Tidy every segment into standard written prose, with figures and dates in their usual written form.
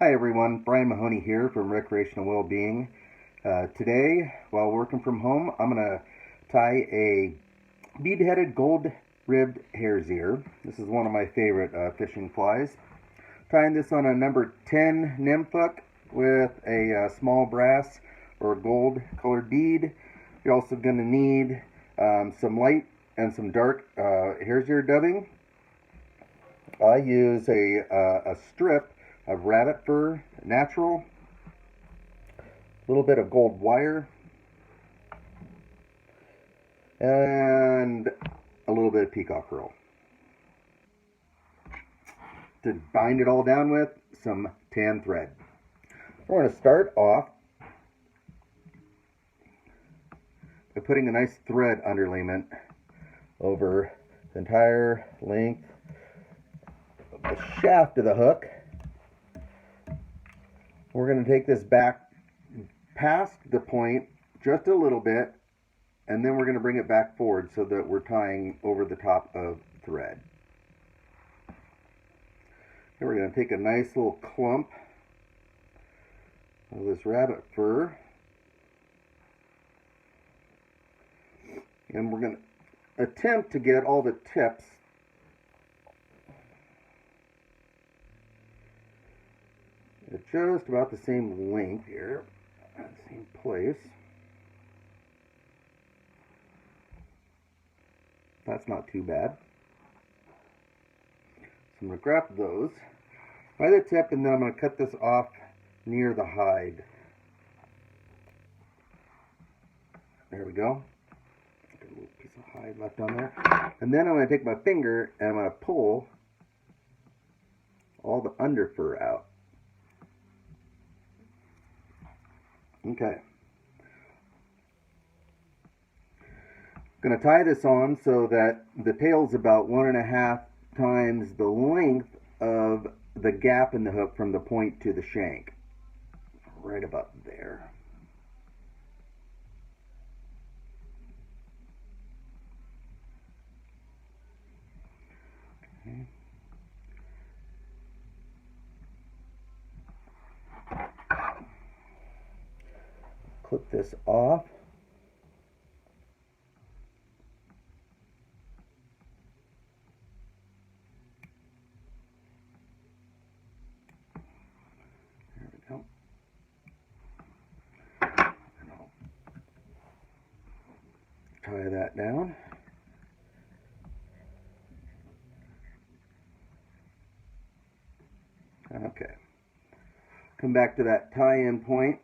Hi everyone, Brian Mahoney here from Recreational Wellbeing. Today, while working from home, I'm going to tie a bead-headed gold-ribbed hare's ear. This is one of my favorite fishing flies. Tying this on a number 10 nymph hook with a small brass or gold-colored bead. You're also going to need some light and some dark hare's ear dubbing. I use a strip of rabbit fur, natural, a little bit of gold wire, and a little bit of peacock herl. To bind it all down with, some tan thread. We're going to start off by putting a nice thread underlayment over the entire length of the shaft of the hook. We're going to take this back past the point just a little bit, and then we're going to bring it back forward so that we're tying over the top of thread. Then we're going to take a nice little clump of this rabbit fur, and we're going to attempt to get all the tips at just about the same length here, at the same place. That's not too bad. So I'm going to grab those by the tip, and then I'm going to cut this off near the hide. There we go. Got a little piece of hide left on there. And then I'm going to take my finger and I'm going to pull all the under fur out. Okay. I'm going to tie this on so that the tail's about 1.5 times the length of the gap in the hook from the point to the shank. Right about there. Okay. Clip this off. There we go. And I'll tie that down. Okay. Come back to that tie-in point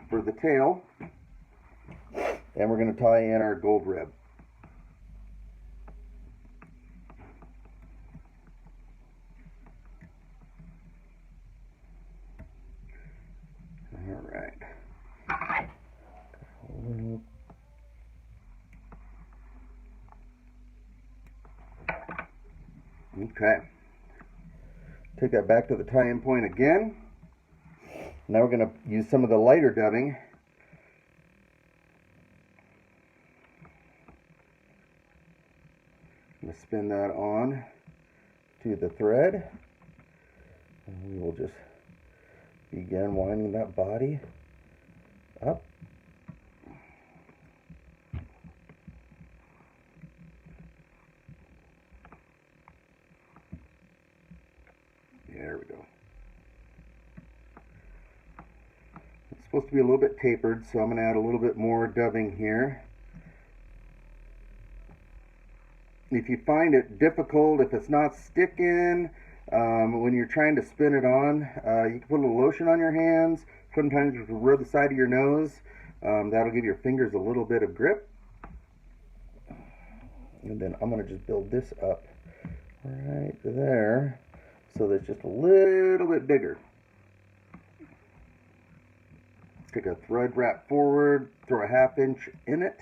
for the tail, and we're going to tie in our gold rib. All right. Okay. Take that back to the tie-in point again. Now we're going to use some of the lighter dubbing. I'm going to spin that on to the thread, and we will just begin winding that body up. There we go. It's supposed to be a little bit tapered, so I'm going to add a little bit more dubbing here. If you find it difficult, if it's not sticking, when you're trying to spin it on, you can put a little lotion on your hands. Sometimes you can rub the side of your nose. That'll give your fingers a little bit of grip. And then I'm going to just build this up right there so that it's just a little bit bigger. Take a thread wrap forward, throw a 1/2 inch in it,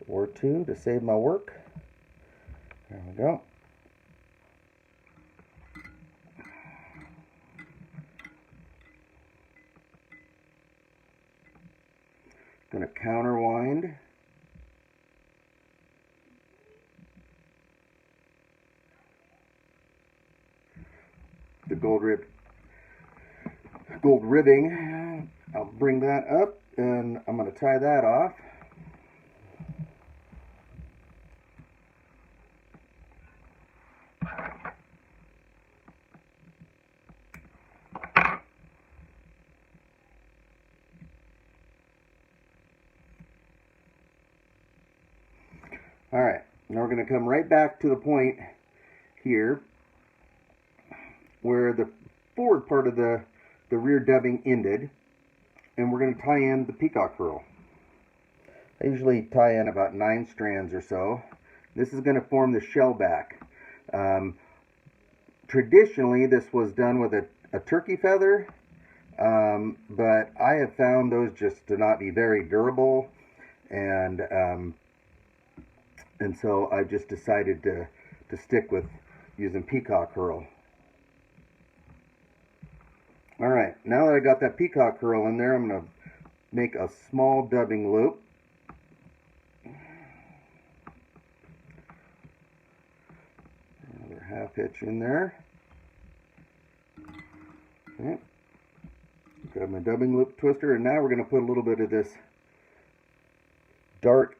or 2 to save my work. There we go. Going to counterwind. The gold rib gold ribbing. I'll bring that up and I'm going to tie that off. Alright, now we're going to come right back to the point here where the forward part of the rear dubbing ended, and we're going to tie in the peacock herl. I usually tie in about 9 strands or so. This is going to form the shell back. Traditionally, this was done with a turkey feather, but I have found those just to not be very durable, and so I just decided to stick with using peacock herl. Alright, now that I got that peacock herl in there, I'm going to make a small dubbing loop. Another half hitch in there. Okay. Grab my dubbing loop twister, and now we're going to put a little bit of this dark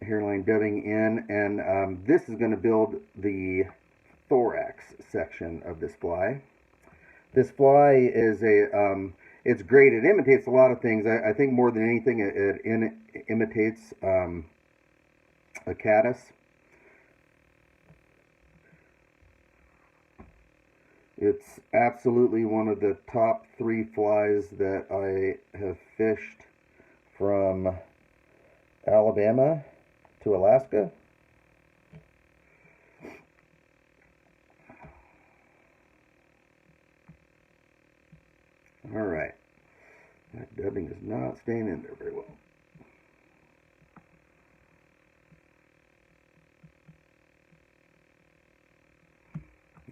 hairline dubbing in, and this is going to build the thorax section of this fly. This fly is it's great. It imitates a lot of things. I think more than anything it imitates a caddis. It's absolutely one of the top 3 flies that I have fished from Alabama to Alaska. Alright, that dubbing is not staying in there very well.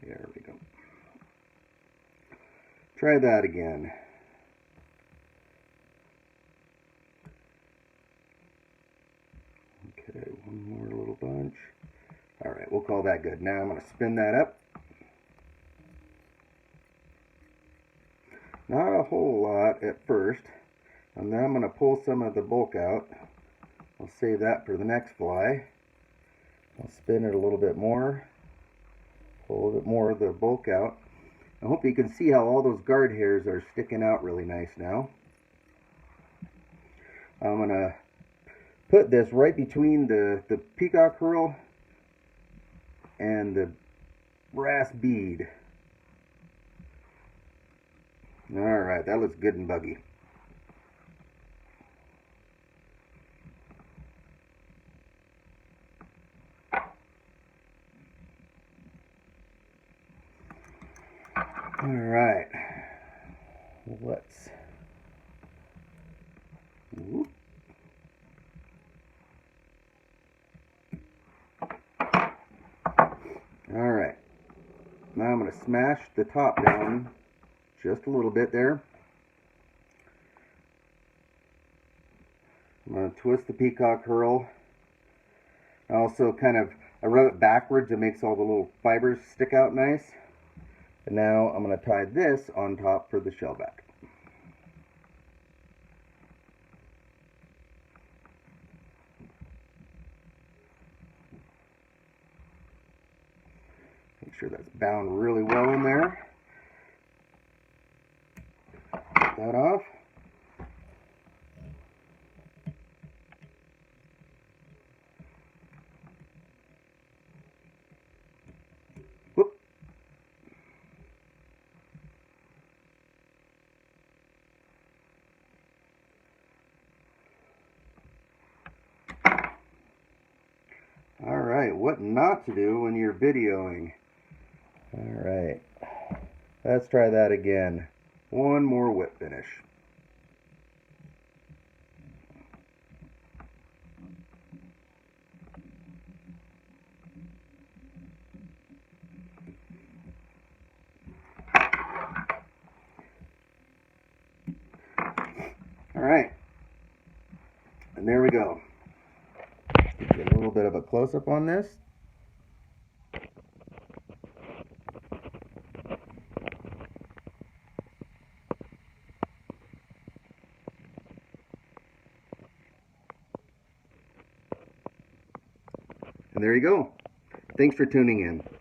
There we go. Try that again. Okay, one more little bunch. Alright, we'll call that good. Now I'm going to spin that up. Not a whole lot at first, and then I'm going to pull some of the bulk out. I'll save that for the next fly. I'll spin it a little bit more, pull a little bit more of the bulk out. I hope you can see how all those guard hairs are sticking out really nice now. I'm going to put this right between the peacock herl and the brass bead. Alright, that looks good and buggy. Alright, let's... Whoop. Alright, now I'm going to smash the top down just a little bit there. I'm going to twist the peacock herl. I also I rub it backwards. It makes all the little fibers stick out nice. And now I'm going to tie this on top for the shell back. Make sure that's bound really well in there. Get that off. Whoop. Alright, what not to do when you're videoing. Alright, let's try that again. One more whip finish. Alright, and there we go. Get a little bit of a close-up on this. And there you go. Thanks for tuning in.